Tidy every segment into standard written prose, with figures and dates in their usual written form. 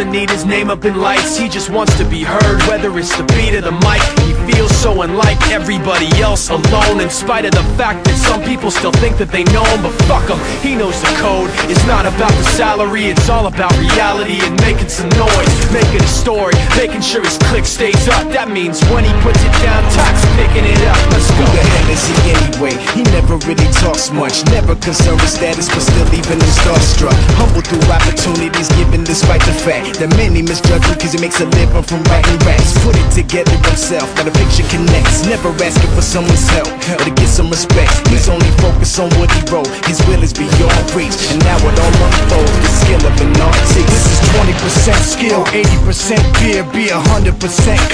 Need his name up in lights, he just wants to be heard. Whether it's the beat or the mic, he feels so unlike everybody else, alone. In spite of the fact that some people still think that they know him, but fuck him, he knows the code. It's not about the salary, it's all about reality and making some noise, making a story, making sure his click stays up. That means when he puts it down, Tox picking it up. Let's go. Who the hell is he anyway? He never really talks much, never concerned with status, but still leaving him starstruck. Humble through opportunities given despite the fact that many misjudge him cause he makes a living from writing raps. Put it together himself, now the picture connects. Never asking for someone's help or to get some respect. He's only focused on what he wrote. His will is beyond reach, and now it all unfolds. The skill of an artist. This is 20% skill, 80% fear. Be 100%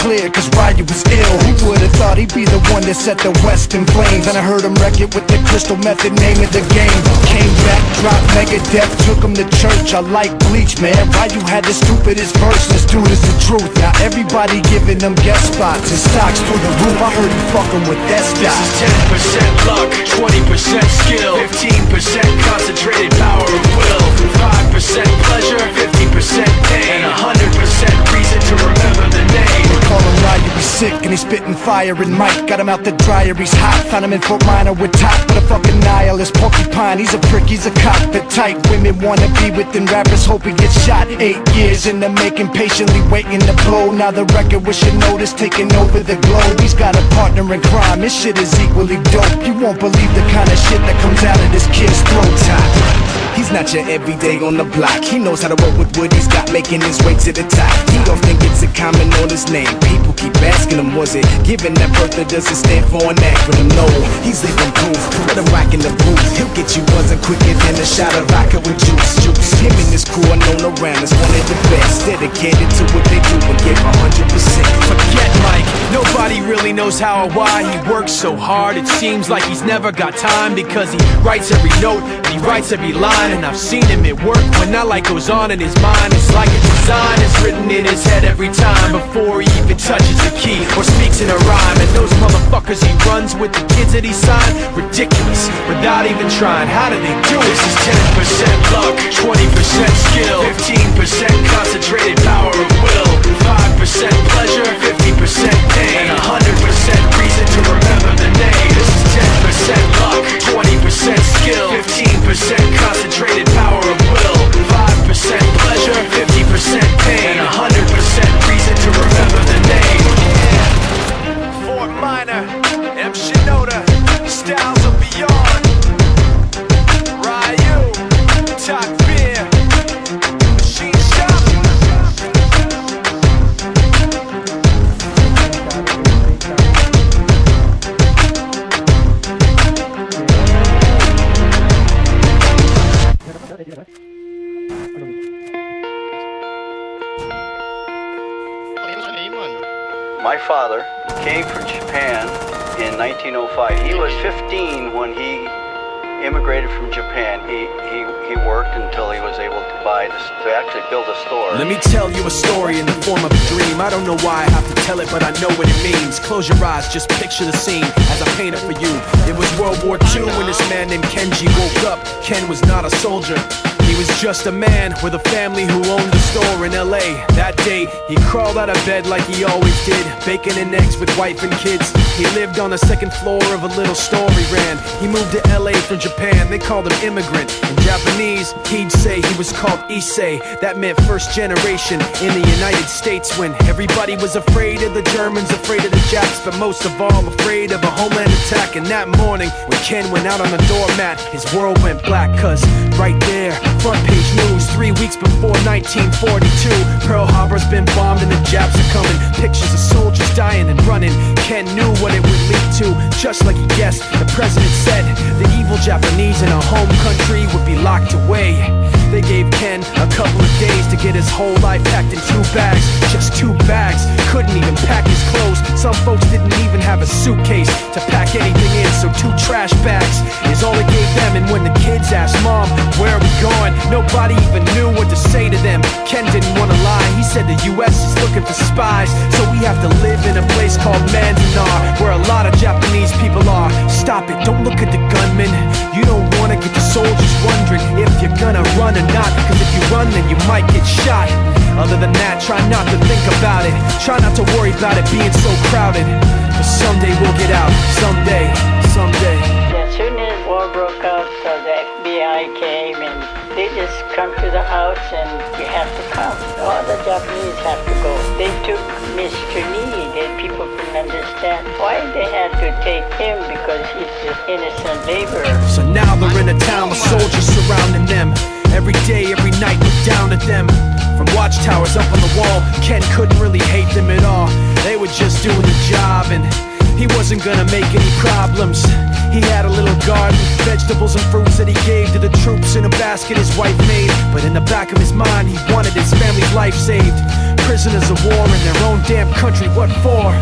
clear, cause Ryu was ill. Who would've thought he'd be the one that set the West in flames? And I heard him wreck it with the crystal method, name of the game. Came back, dropped Megadeth, took him to church. I like Bleach, man. Ryu had the stupidest verses, dude, is the truth. Now everybody giving them guest spots and stocks through the roof. I heard you fucking with that stock. This is 10% luck, 20% skill, 15% concentrated power of will, 5% pleasure, 50% pain, and 100% reason to remember the name. They call him Ryu, he's sick and he's spitting fire and Mike got him out the dryer, he's hot. Found him in Fort Minor with top, but a fucking nihilist porcupine. He's a prick, he's a cop. The type women wanna be within rappers, hope he gets shot. 8 years in the making, patiently waiting to blow. Now the record with your notice taking over the globe. He's got a partner in crime, his shit is equally dope. You won't believe the kind of shit that comes out of this kid's throat. He's not your everyday on the block. He knows how to roll with what he's got, making his way to the top. He don't think it's a comment on his name. People keep asking him, was it given that birth or does it stand for an acronym? No, he's living proof. Let him rock in the booth. He'll get you buzzing quicker than a shot of vodka with juice. Him and his crew are known around as one of the best, dedicated to what they do and give 100%. Forget Mike, nobody really knows how or why he works so hard. It seems like he's never got time because he writes every note and he writes every line. And I've seen him at work when that light goes on in his mind. It's like a design is written in his head every time before he even touches a key or speaks in a rhyme. And those motherfuckers he runs with, the kids that he signed, ridiculous, without even trying. How do they do it? This is 10% luck, 20% skill, 15% concentrated power of will, 5% pleasure, 50% pain, and 100% reason to remember the name. This is 10% luck, 20% skill, 15% concentrated power of will, 5% pleasure, 50% pain, and 100% reason to remember the name. Fort Minor, M. Shinoda, styles of beyond. Ryu, Talk Beer, Machine Shop. My father came from Japan in 1905. He was 15 when he immigrated from Japan. He worked until he was able to actually build a store. Let me tell you a story in the form of a dream. I don't know why I have to tell it, but I know what it means. Close your eyes, just picture the scene as I paint it for you. It was World War II when this man named Kenji woke up. Ken was not a soldier. He He was just a man with a family who owned a store in LA. That day, he crawled out of bed like he always did, bacon and eggs with wife and kids. He lived on the second floor of a little store he ran. He moved to LA from Japan, they called him immigrant. In Japanese, he'd say he was called Issei. That meant first generation in the United States, when everybody was afraid of the Germans, afraid of the Japs, but most of all afraid of a homeland attack. And that morning, when Ken went out on the doormat, his world went black, cause right there, front page news, 3 weeks before 1942, Pearl Harbor's been bombed and the Japs are coming. Pictures of soldiers dying and running. Ken knew what it would lead to, just like he guessed. The president said the evil Japanese in our home country would be locked away. They gave Ken a couple of days to get his whole life packed in 2 bags. Just 2 bags, couldn't even pack his clothes. Some folks didn't even have a suitcase to pack anything in, so 2 trash bags is all they gave them. And when the kids asked Mom, where are we going, nobody even knew what to say to them. Ken didn't want to lie, he said the US is looking for spies, so we have to live in a place called Manzanar, where a lot of Japanese people are. Stop it, don't look at the gunman. You don't want to get the soldiers wondering if you're gonna run or not, cause if you run then you might get shot. Other than that, try not to think about it. Try not to worry about it being so crowded, cause someday we'll get out. Someday, someday. As soon as war broke out, so the FBI came and they just come to the house and you have to come. All the Japanese have to go. They took Mr. Need and people couldn't understand why they had to take him, because he's just innocent laborer. So now they're in a town with soldiers surrounding them. Every day, every night, look down at them. From watchtowers up on the wall, Ken couldn't really hate them at all. They were just doing the job and he wasn't gonna make any problems. He had a little garden, vegetables and fruits that he gave to the troops in a basket his wife made. But in the back of his mind, he wanted his family's life saved. Prisoners of war in their own damn country, what for?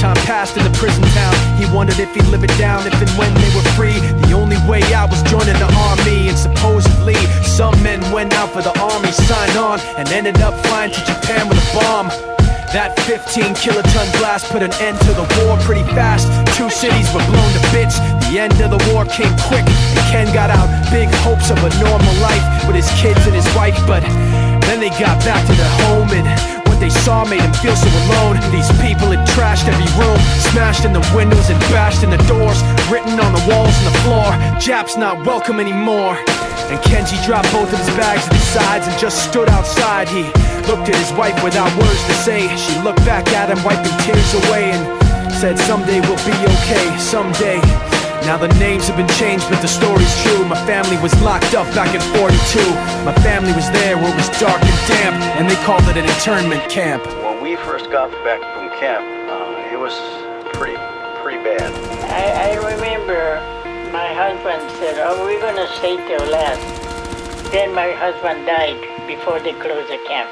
Time passed in the prison town. He wondered if he'd live it down if and when they were free. The only way out was joining the army, and supposedly some men went out for the army, signed on, and ended up flying to Japan with a bomb. That 15-kiloton blast put an end to the war pretty fast. 2 cities were blown to bits. The end of the war came quick, and Ken got out big hopes of a normal life with his kids and his wife. But then they got back to their home, and what they saw made him feel so alone. These people had trashed every room, smashed in the windows and bashed in the doors, written on the walls and the floor, Japs not welcome anymore. And Kenji dropped both of his bags at his sides and just stood outside. He looked at his wife without words to say. She looked back at him, wiping tears away, and said, someday we'll be okay, someday. Now the names have been changed, but the story's true. My family was locked up back in 42. My family was there where it was dark and damp, and they called it an internment camp. When we first got back from camp, it was pretty bad. I remember my husband said, oh, we're gonna stay till last. Then my husband died before they closed the camp.